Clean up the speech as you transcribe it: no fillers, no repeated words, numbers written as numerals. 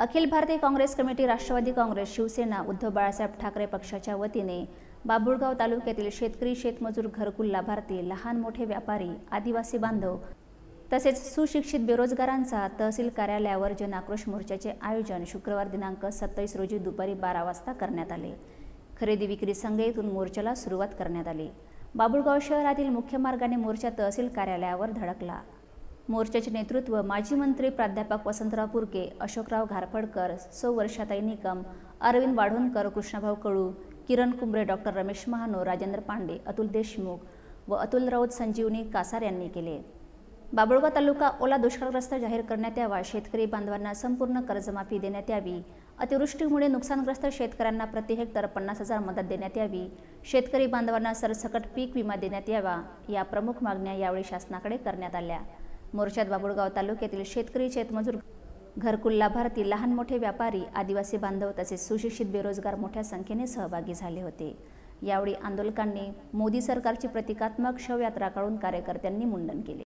Akhil Bharatiya Congress committee, Rashtrawadi Congress, Shiv Sena, Uddhav Balasaheb Thackeray पक्षाच्या वतीने बाभुळगाव तालुक्यातील शेतकरी, शेतमजूर, घरकुल लाभार्थी, लहान मोठे व्यापारी, आदिवासी बांधव तसेच सुशिक्षित बेरोजगारांचा तहसील कार्यालयावर जन आक्रोश मोर्चाचे आयोजन शुक्रवार दिनांक 27 रोजी दुपारी 12 वाजता करण्यात आले। खरेदी विक्री संघ येथून मोर्चाला सुरुवात करण्यात आली। बाभुळगाव शहरातील मुख्य मार्गाने मोर्चा तहसील कार्यालयावर धडकला। मोर्चाचे नेतृत्व माजी मंत्री प्राध्यापक वसंतराव पुरके, अशोकराव घारफडकर, सौ वर्षाताई निकम, अरविंद वाढवणकर, कृष्णाभाऊ कळू, किरण कुंबरे, डॉक्टर रमेश महानो, राजेंद्र पांडे, अतुल देशमुख व अतुल राऊत, संजीवनी कासार यांनी केले। बाभुळगाव तालुका ओला दुष्काळग्रस्त जाहीर करण्यात यावा, शेतकरी बांधवांना संपूर्ण कर्जमाफी देण्यात यावी, अतिवृष्टीमुळे नुकसानग्रस्त शेतकऱ्यांना प्रति हेक्टर 50,000 मदत देण्यात यावी, शेतकरी बांधवांना सरसकट पीक विमा देण्यात यावा, या प्रमुख मागण्या यावेळी शासनाकडे करण्यात आल्या। मोर्चात बाभुळगाव तालुक्यातील शेतकरी, शेतमजूर, घरकुल लाभार्थी, लहान मोठे व्यापारी, आदिवासी बांधव तसेच सुशिक्षित बेरोजगार मोठ्या संख्येने सहभागी झाले होते। यावेळी आंदोलकांनी मोदी सरकारची प्रतिकात्मक शवयात्रा काढून कार्यकर्त्यांनी मुंडन केले।